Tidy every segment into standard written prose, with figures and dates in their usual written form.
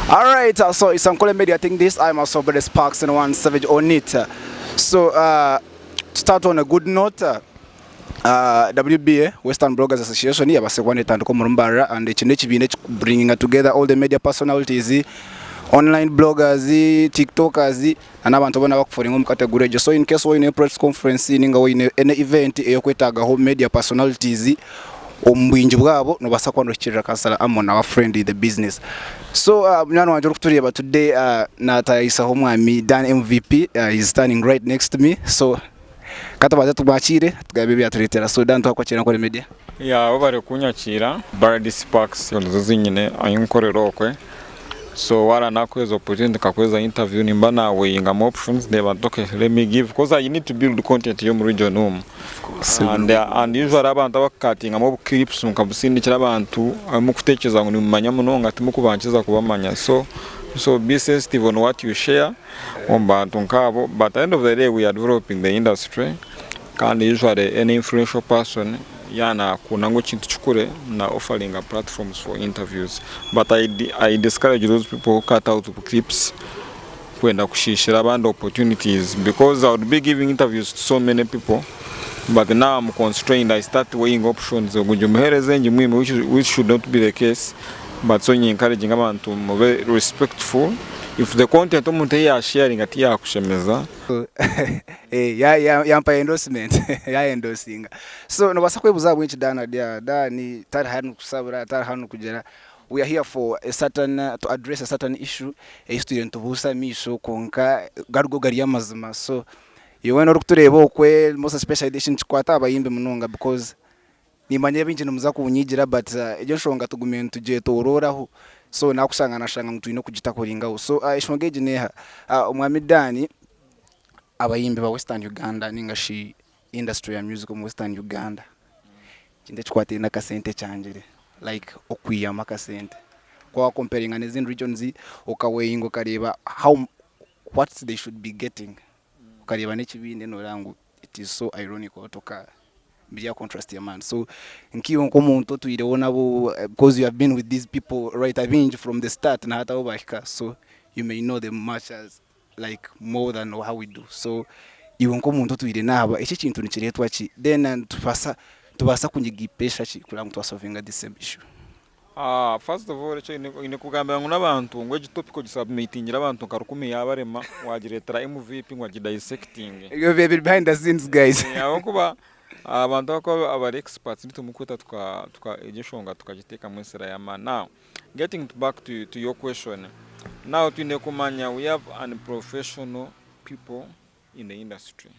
Alright, so it's Ankole Media. I think this I'm also Brady Sparks and one Savage on it. So to start on a good note, WBA Western Bloggers Association yabasekwane tandiko murumbara and ekine bringing together all the media personalities, online bloggers, tiktokers and abantu bona bakuforinga mu category. So in case we in a press conference ninga we in an event eyokwetaga ho media personalities ombwinji bwabo no basakwandukirira kansala amona wa friend in the business. So mwana wanje rukutureba today natayisa ho mwami Dan MVP is standing right next to me. So katabaza tubakire tugabe byaturetera. So Dan twakwakira Ankole Media. Yeah, bari kunyakira Brady Sparks yozo nyine ayinkorera okwe. So wara nakweza opportunity kakweza interview nimba nawe ingam options they want okay let me give because I need to build content yo mu region and usually abantu bakatinga mu clips mukabusindikira abantu mu kutekereza ngo nimanya munonga ati mukubankiza kubamanya so be sensitive on what you share on bantu nkabo, but at the end of the day we are developing the industry and usually any influential person yana kunango chintu chikure na offering platforms for interviews, but I discourage those people who cut out clips kwenda kushishira band opportunities because I would be giving interviews to so many people, but now I'm constrained. I start weighing options which should not be the case, but so encouraging abantu to be respectful. If the content omuntu ya sharing ati ya kushemeza yampa endorsement ya endorsing. So no basakwebuza bwinchi dani tari hanu kusabura tari hanu kugera. We are here for a certain to address a certain issue a student busa misho konka garugo gari yamazima. So you went rukutureba okwe most special edition chikwata abayimbe munonga because nimanye binje numuza kunyigira, but ejo shonga tugumene tuje tororaho. So nakusanga nashanga mtu ino kujita koringa. So ishongeje neha umwami Dani abayimbe ba Western Uganda ningashi industry ya music mu Western Uganda kinde chikwate na kasente chanjire like okwiyama kasente kwa comparing anezin regions okaweingo kareba how what they should be getting kareba n'ekibinde no rangu. It is so ironical toka bija contrast ya man. So nkiyo nkomuntu tuireona bo because you have been with these people right I've been from the start na hata obahika, so you may know them much as like more than how we do. So iwe nkomuntu tuire naba iki kintu nikiretwa ki then tubasa kunyigipesha ki kula mtu asolvinga this issue. First of all ine kugamba ngo nabantu ngo topic gisubmitingira abantu karukumi yabarema wagiretera MVP ngo dissecting you be behind the scenes guys. Kuba abantu bako aba experts nitumukuta tuka ejishonga tukagiteka mwesera ya man. Now getting back to your question, now tunekumanya we have unprofessional people in the industry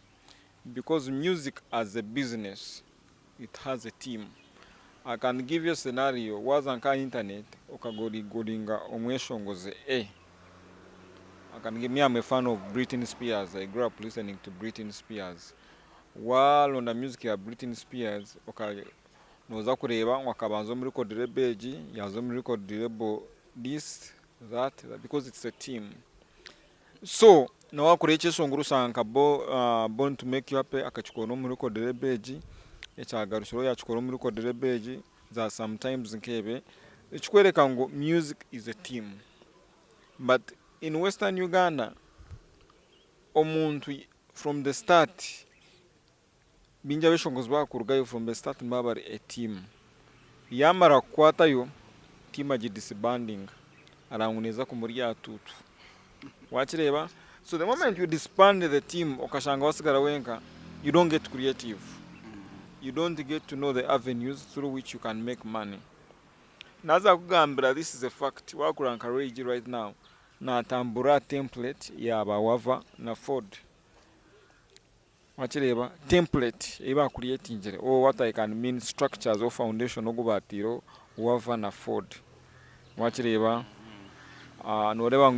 because music as a business it has a team. I can give you a scenario was on internet okagoringa omweshongoze I can give me, I'm a fan of Britney Spears. I grew up listening to Britney Spears. While on the music of Britney Spears noza kureba wakabanzo muri record label yazo muri record label this that because it's a team. So no wakureche songuru sanka born to make you happy akachikono muri record label ekyagarushiro yachikono muri record label za sometimes nkebe ekikwereka ngo music is a team, but in Western Uganda omuntu from the start binja bishongozwa kurugayo from the start mbabari a team yamara kwatayo team agi disbanding aranguneza ku muri yatutu wakireba. So the moment you disband the team okashanga wasigara wenka, you don't get creative, you don't get to know the avenues through which you can make money. Naza kugambira this is a fact wakuranka rage right now na tambura template ya bawava na Ford wachireba template iba creating or what I can mean structures or foundation ogubatiro wava na Ford wachireba noreba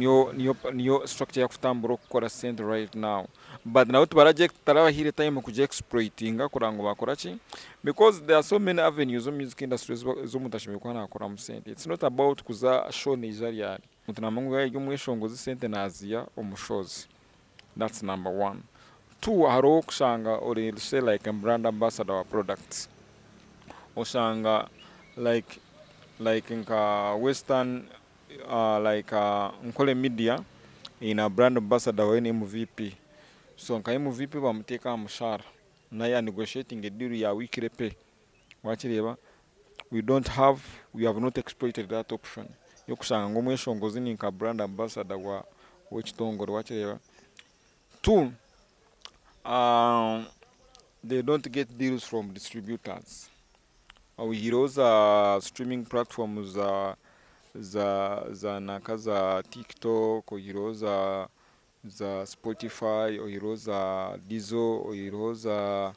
niyo structure ya kutambura okukora center right now, but now tubaraject tarawa hire time kuje exploitinga kurango bakora ki because there are so many avenues of music industry zo mutashimikwa na akora musente. It's not about kuza show Nigeria mutanamangu ya mweshongozi sente na Asia omushozi. That's number one. Two, haro kushanga or say like a brand ambassador or products oshanga like in Western like Ankole Media in a brand ambassador wa MVP. So nka MVP bamuteka umushara naye negotiating a deal ya weekly pay. Wakireba, we have not exploited that option. Yokusanga ngo mweshongozi ni nka brand ambassador wa w'ekitongole. Wakireba. Two, they don't get deals from distributors. Uhiroza streaming platforms za nakaza TikTok, uhiroza za Spotify, uhiroza Dizo, uhiroza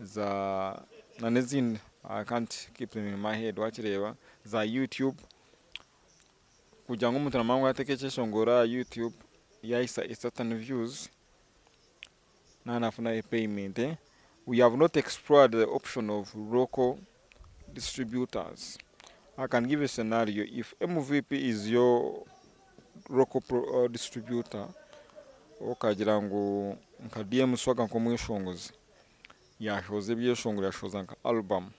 za nanezin, I can't keep them in my head. Wakireba, za YouTube kugira ngo umuntu namangu atekecheshongora YouTube yaisa certain views na nafuna a payment. We have not explored the option of local distributors. I can give a scenario. If MVP is your local distributor, okagira ngo nka DM swaga nko mweshongozi yashoze byeshongora yashoza nka album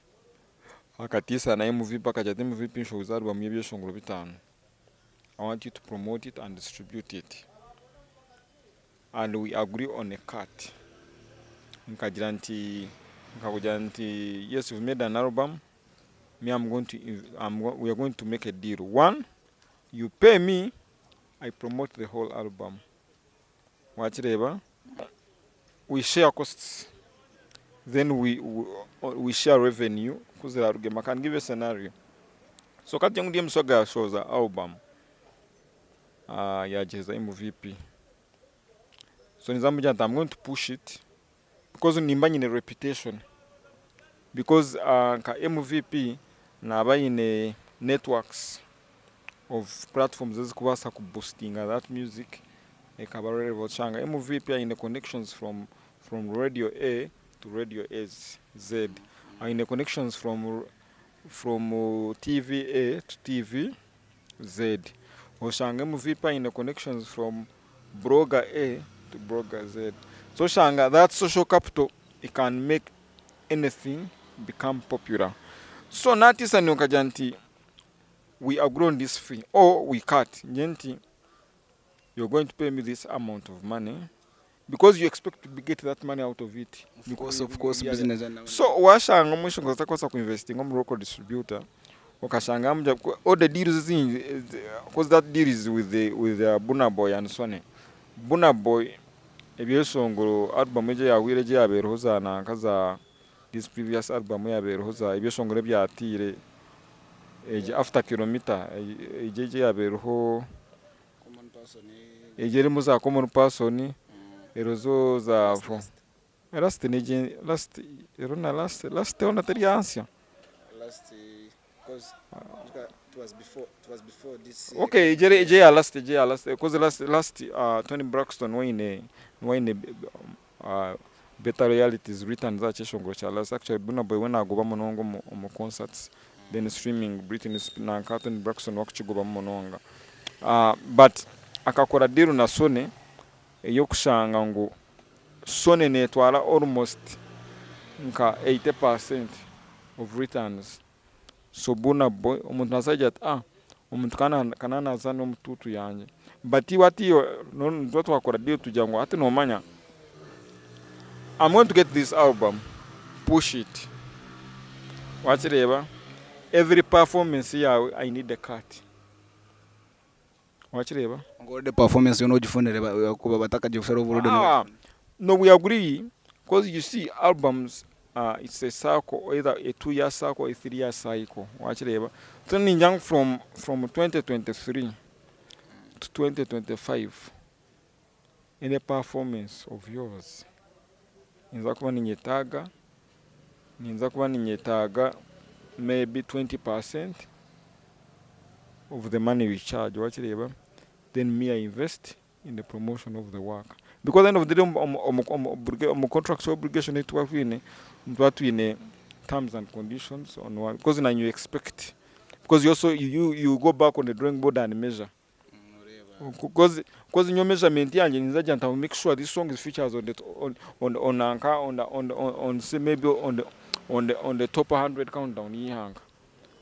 akatisa na MVP akajya MVP nshoza album y'ebyeshongoro bitanu. I want you to promote it and distribute it, and we agree on a cut. Nkagira nti yes, we've made an album. We are going to make a deal. One, you pay me, I promote the whole album. Wakireba, we share costs. Then we share revenue. I can give a scenario. So kati yangu ndiye msoga shows album ya jeza MVP. So nizambuja I'm going to push it because nimbanyi ne reputation. Because ka MVP naba in networks of platforms ezikubasa kuboostinga that music ekabarere bochanga. MVP in the connections from radio A to radio Z. In the connections from TV A to TV Z. Oshanga MVP in the connections from blogger A to blogger Z. So shanga that social capital, it can make anything become popular. So natisa ni okajanti we agree on this fee or we cut. Njenti, you're going to pay me this amount of money because you expect to get that money out of it. Of course, business and so washanga mwisho ngoza kosa kuinvesting on local distributor. Wakashanga mja all the deals in because that deal is with the Buna Boy and Sony. Buna Boy ebyeshongoro album eje yawireje yaberoza na kaza this previous album yaberoza ebyeshongoro byatire eje after kilometer eje yaberoho common person eje muza common person erozo za fo last neje last erona last ona teriansia last because it was before this okay eje ya last because last Tony Braxton wine better realities written that cheshongoro cha last actually Buna Boy when agoba monongo mu concerts then streaming Britney na Tony Braxton wakuchigoba mononga but akakora deal na Sony yokushanga ngo Sony netwala almost nka 80% of returns. So Buna Boy umuntu nasajja umuntu kana naza no mututu yanje but iwatiyo ndo twakora deal tujango ati no manya I'm going to get this album, push it. Wakireba, every performance here I need a cut. Wakireba, ngo the performance you know jifunere kuba bataka jifero uburudo. No, we agree because you see albums it's a cycle, either a 2-year cycle or a 3-year cycle. Wakireba, turning young from 2023 to 2025 in a performance of yours. Ninza kuba ninyetaga maybe 20% of the money we charge. Wakireba, then me I invest in the promotion of the work because at the end of the day contractual obligation it work in terms and conditions on one because now you expect because you also you go back on the drawing board and measure because in your measurement yanje nizaja nta make sure this song is features on say maybe on the top 100 countdown yihanga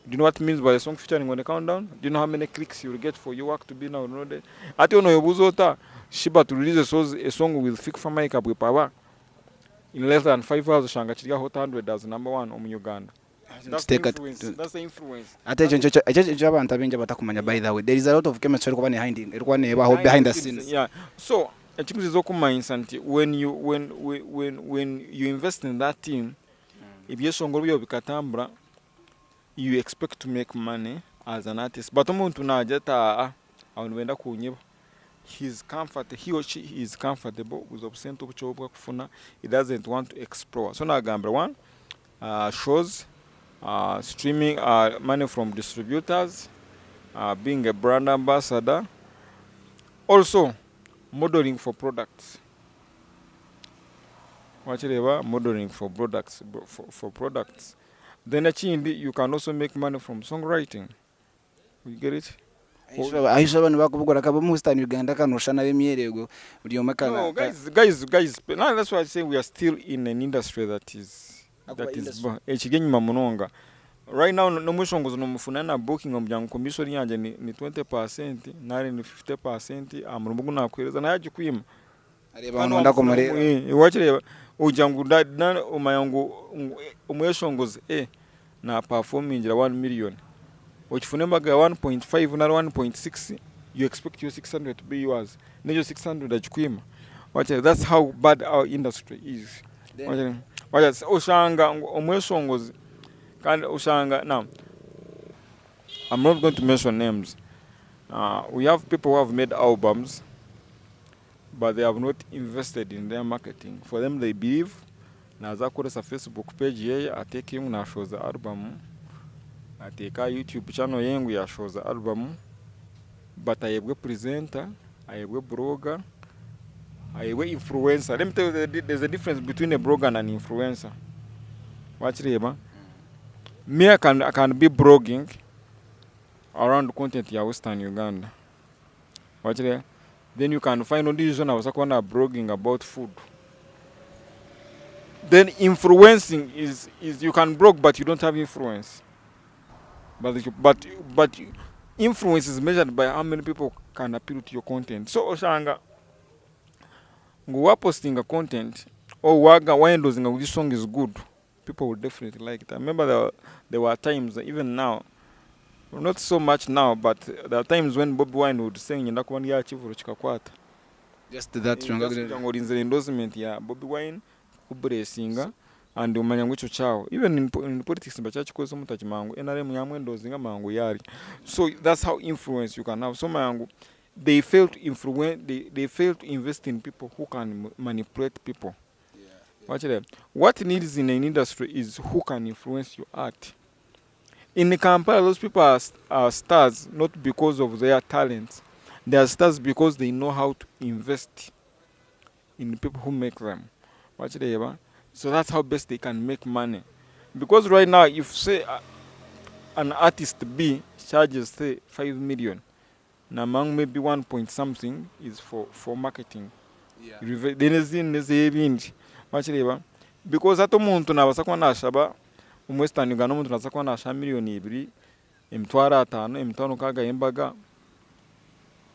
Do you know what it means by a song featuring on the countdown? Do you know how many clicks you will get for your work to be downloaded? Ati ono yobuzota Shiba to release a song with Fik Famaika Bwipawa in less than 5 hours. Shanga Chiga Hot 100 as #1 on Uganda. That's the influence. That's the influence. Ate echo abantu abenje batakumanya by the way. There is a lot of chemistry kwa behind the scenes. Yeah. So ekikuzi zokumanyisa nti when you invest in that team, ebyesongo byo bikatambula, you expect to make money as an artist. But omuntu najeta awenda kunyiba. He or she is comfortable with obsento kuchobwa kufuna. He doesn't want to explore. So nagambra one, shows, streaming, money from distributors, being a brand ambassador, also modeling for products. Modeling for products. Then you can also make money from songwriting. You get it? Aisha abantu bakubugora kabo mu Western Uganda kanoshana bemyerego buri omekana. No, guys. Now that's why I say we are still in an industry that is ekigenyuma munonga. Right now no mushongozo no mufunana booking omujyango commission yanje ni 20%, nari ni 50%, amurumugu nakwereza nayaje kwima. Areba abantu ndako mare. Wachireba ujyango na umayango umweshongozo na performing 1 million. Uchifunembaga 1.5 na 1.6, you expect your 600 to be yours. Nejo 600 ajikwima. That's how bad our industry is. Ushanga umweshongozi kandi ushanga. Now I'm not going to mention names. We have people who have made albums but they have not invested in their marketing. For them, they believe naza kuresa Facebook page yeye ateke yungu na show the album, ateka YouTube channel yengu ya show the album, but ayebwe presenter, ayebwe blogger, ayebwe influencer. Let me tell you, there's a difference between a blogger and an influencer. Watch reba. Me, I can be blogging around the content ya Western Uganda. Watch reba. Then you can find on this one I was blogging about food. Then influencing is you can blog but you don't have influence. But influence is measured by how many people can appeal to your content. So oshanga nguwa posting a content or waga windowsing this song is good, people will definitely like it. I remember there were times, even now, not so much now, but there are times when Bobby Wine would sing in Nakwani Yachivu Chikakwata. Just that endorsement, yeah. Bobby Wine, Ubre singer, and Umanyangucho Chow. Even in politics, in Bachachi Kosomutaj Mango, NRM Yamwendo Zinga Mango Yari. So that's how influence you can have. So Mango, they fail to influence, they fail to invest in people who can manipulate people. Yeah. What needs in an industry is who can influence your art. In Kampala, those people are stars not because of their talents. They are stars because they know how to invest in the people who make them. So that's how best they can make money. Because right now, if say an artist B charges say 5 million, now among maybe 1 point something is for marketing. Yeah. Because at the moment na shaba Western Uganda umuntu nasakwa na 2 million emitwara 5 emitano kaga embaga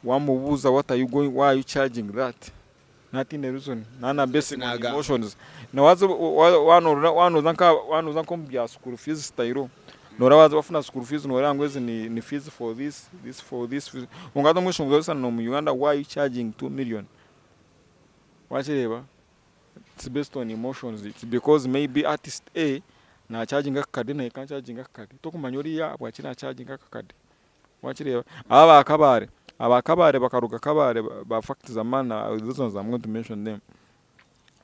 wamubuza what are you going, why are you charging that? Nothing the reason nana basic emotions na wano zanka mbya school fees style nora waza bafuna school fees nora ngwezi ni fees for this ungato mwisho ngoza no mu Uganda, why are you charging 2 million? Wachireba, it's based on emotions. It's because maybe artist A na charging akakade na ikan charging akakade tokumanyori ya bwachina charging akakade. Wachireba abakabare bakaruga kabare ba fact zamana, those ones I'm going to mention them.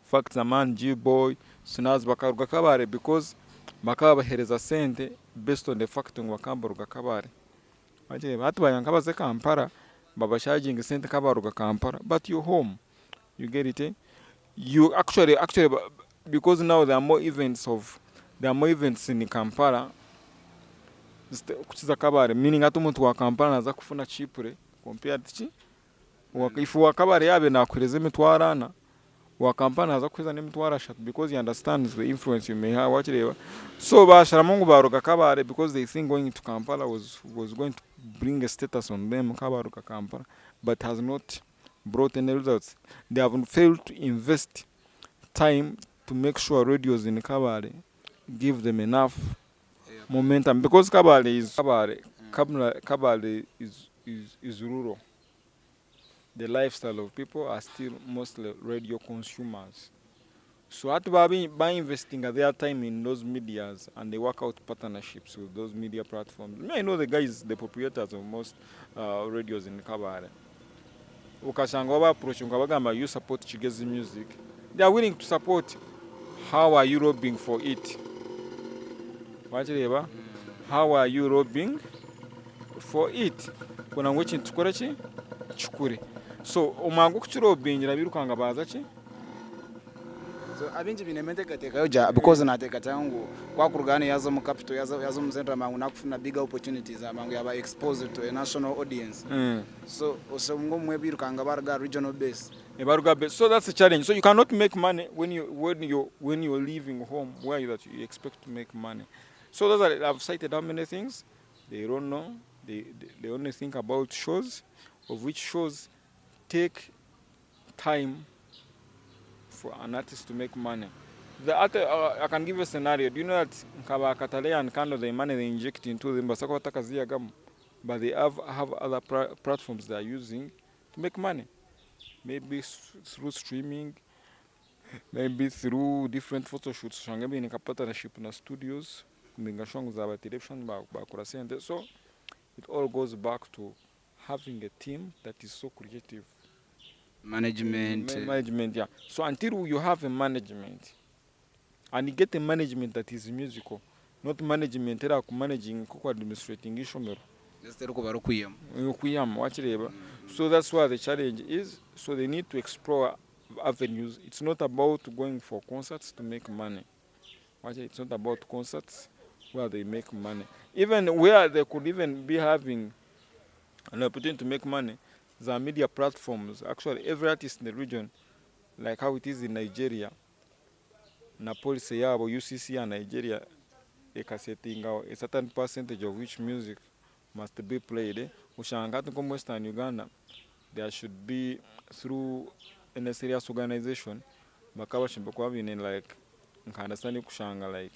Fact zaman, G-boy, Sunaz bakaruga kabare because bakaba bahereza sente based on the fact ngo bakambaruga kabare. Wachireba hatu bayankabaze Kampala baba charging sente kabaruga Kampala, but you home, you get it, eh? You actually because now there are more events in Kampala kuchiza kabare, meaning atu muntu wa Kampala naza kufuna cheaply compared to if wa kabare yabe nakwireze emitwarana wa kampani aza kuheza n'emitwaro 3 because he understands the influence you may have wakireba. So basharamu ngu baruga Kabale because they think going to Kampala was going to bring a status on them kabaruga Kampala, but has not brought any results. They have failed to invest time to make sure radios in Kabale give them enough momentum because Kabale is rural. The lifestyle of people are still mostly radio consumers. So at by investing their time in those medias and they work out partnerships with those media platforms. I know the guys, the proprietors of most radios in Kabale. Ukashanga waba approach ngabagamba you support Chigezi music. They are willing to support. How are you lobbying for it? Wachireba? How are you lobbying for it? Kuna ngwechi tukore chi? Chukure. So umangu kuchirobingira birukanga baza chi? So abinji binementekateka yoja because natekata yangu kwa kurugana yazo mu capital yazo mu central mangu nakufuna big opportunities amangu yaba exposed to a national audience. So osomgo mwe birukanga barga regional base. So that's a challenge. So you cannot make money when you're leaving home where you expect to make money. So those are, I've cited how many things they don't know. They only think about shows, of which shows take time for an artist to make money. I can give you a scenario. Do you know that Kaba Katale and Kando, the money they inject into them, but they have other platforms they are using to make money. Maybe through streaming, maybe through different photo shoots. Shangabi in a partnership in the studios, so it all goes back to having a team that is so creative. Management, yeah. So until you have a management, and you get a management that is musical, not management that are managing administrating issue. So that's why the challenge is. So they need to explore avenues. It's not about going for concerts to make money. It's not about concerts where they make money. Even where they could even be having an opportunity to make money, there are media platforms. Actually, every artist in the region, like how it is in Nigeria, Napoli Seyabo, UCC and Nigeria, a certain percentage of which music must be played. In Western Uganda, there should be, through a serious organization, in like, like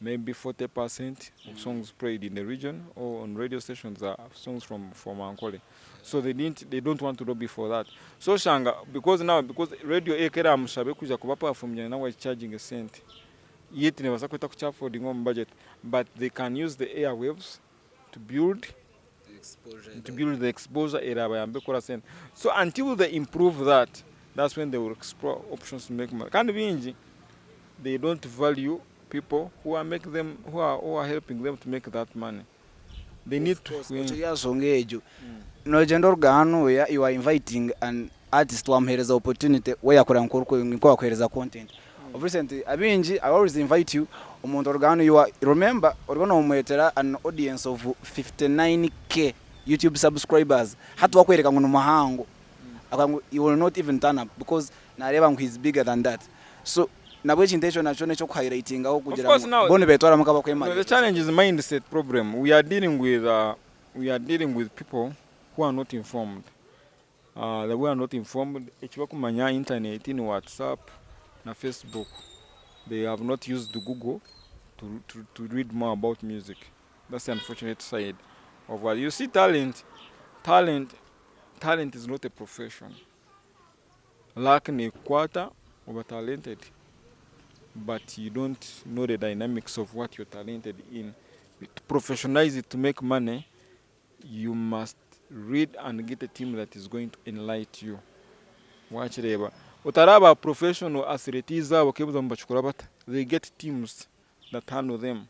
maybe 40% of songs played in the region or on radio stations are songs from Ankole. So they don't want to lobby for that. So Shanga, because radio ekera mushabe kuja kubapa from now is charging a cent. Yet never sakweta kuchafu the ngom budget, but they can use the airwaves to build the exposure area. So until they improve that, that's when they will explore options to make money. Can't be they don't value people who are helping them to make that money. They need to. No gender gano where you are inviting an artist to amhereza opportunity where yakora nko kwahereza content. Of recently, I always invite you. You are remember an audience of 59k YouTube subscribers. Hatu wakwereka ngono mahango. You will not even turn up because nareba is bigger than that. So of course, now the challenge is mindset problem. We are dealing with people who are not informed. They are not informed. Internet, in WhatsApp, na Facebook. They have not used the Google to read more about music. That's the unfortunate side of what you see. Talent is not a profession. Lacking a quarter of a talented, but you don't know the dynamics of what you're talented in. To professionalize it to make money, you must read and get a team that is going to enlighten you. Watch it. Utaraba professional athletes they get teams that handle them.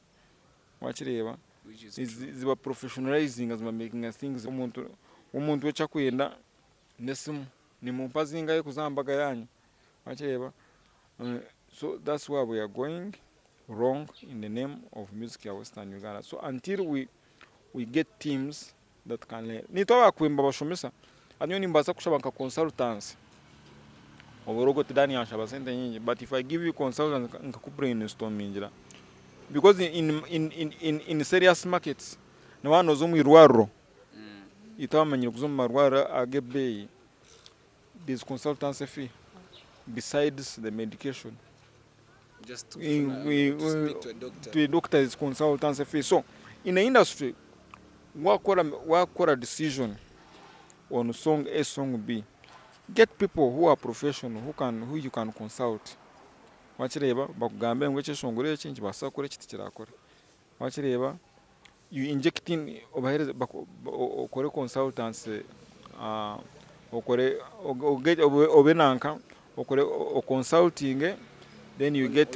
Watch it. They were professionalizing as making things. Umuntu wecha kuyenda nesimu ni mumpazinga ye kuzambaga yanyu. Watch it. So that's where we are going wrong in the name of music in Western Uganda. So until we get teams that can learn. Nitoa kuimba bashomesa. Anyo nimbaza kushaba consultants. oborogo tidani yashaba sente nyingi, but if I give you consultant nkakubrainstormingira, because in serious markets nabano zo mu irwaro itamanyira kuzo mu marwaro agebei, there's consultancy fee besides the medication. Just to, speak to a doctor is consultancy fee. So in the industry, what a decision on song A, song B. Get people who are professional, who you can consult. Wachireba bakugambe ngweche shongore chinji basakore chitikirakora. Wachireba you injecting obahereze okore consultancy okore obenanka okore consulting, then you get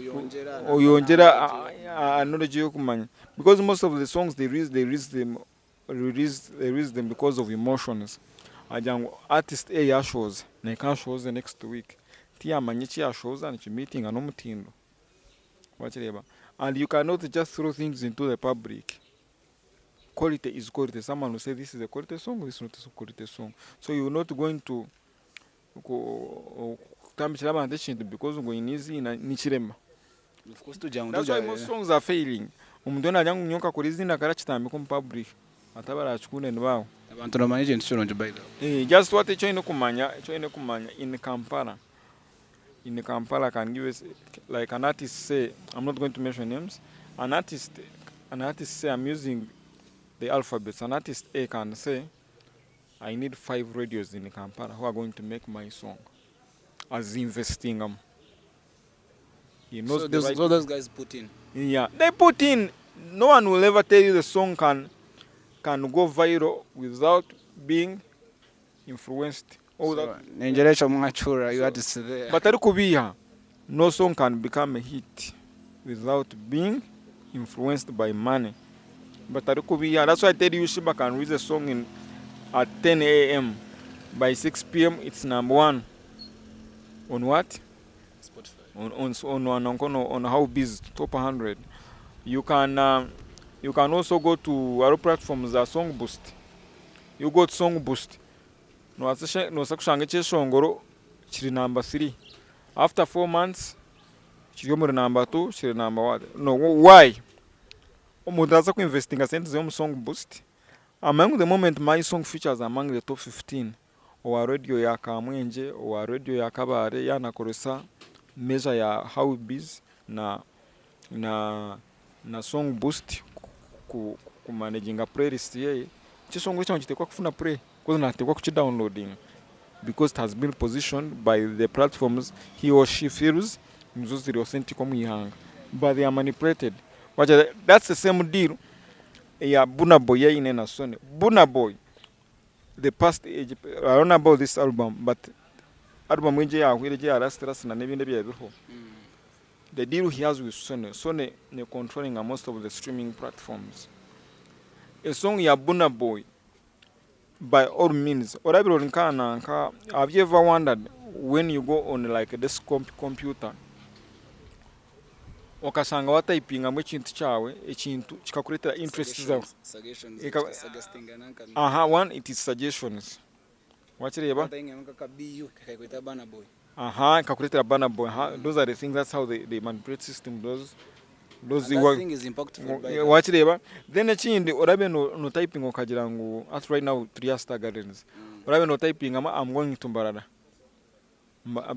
oyongera knowledge yokumanya, because most of the songs they release them because of emotions. Ajangu artist A ya shows na can shows the next week tia manyichi ya shows and meeting anomutindo wachireba, and you cannot just throw things into the public. Quality is quality. Someone will say this is a quality song, this is not a quality song, so you're not going to because going easy na nichirema. Of course to that's why most songs are failing. Umudona jangu nyoka kurizina karachitambi kum public atabara achukune nbawo abantu nomanyije nsoro nje by the just what echo ine kumanya in Kampala can give us, like an artist say, I'm not going to mention names, an artist say I'm using the alphabets. An artist A can say I need 5 radios in Kampala who are going to make my song as investing them. He knows so those guys put in. Yeah, they put in. No one will ever tell you the song can go viral without being influenced. Nenjeresha mwachura you had to say there. But arikubiha, no song can become a hit without being influenced by money. But arikubiha, that's why I tell you Shiba can release a song at 10 a.m. By 6 p.m. it's number 1 on what? Spotify. On how biz top 100. You can also go to other platforms that Song Boost. You got Song Boost. No sakushanga cheshongoro chiri number 3. After 4 months chiri muri number 2, chiri number 1. No, why? Omudaza ku investing cents on Song Boost. Among the moment my song features among the top 15. Or radio ya Kamwenje, or radio ya Kabare, ya nakoresa measure ya how biz na Song Boost ku managing a playlist ye. Chisongo change tekwa kufuna play. Because natekwa kuchi downloading. Because it has been positioned by the platforms he or she feels mzuziri authentic omuyanga. But they are manipulated. That's the same deal. Yeah, Burna Boy in a Sony. Burna Boy, the past age, I don't know about this album, but album when they are the deal he has with Sony controlling most of the streaming platforms. A song ya Burna Boy, by all means, have you ever wondered when you go on like a desktop computer? Okasanga watayipinga mu kintu chawe ekintu kikakuletera interest zawe one it is suggestions wachireba kakuletera Burna Boy those are the things, that's how they manipulate system those thing is impactful wachireba then ekindi orabe no typing okagira ngo at right now 3 Star Gardens orabe no typing I'm going to Mbarara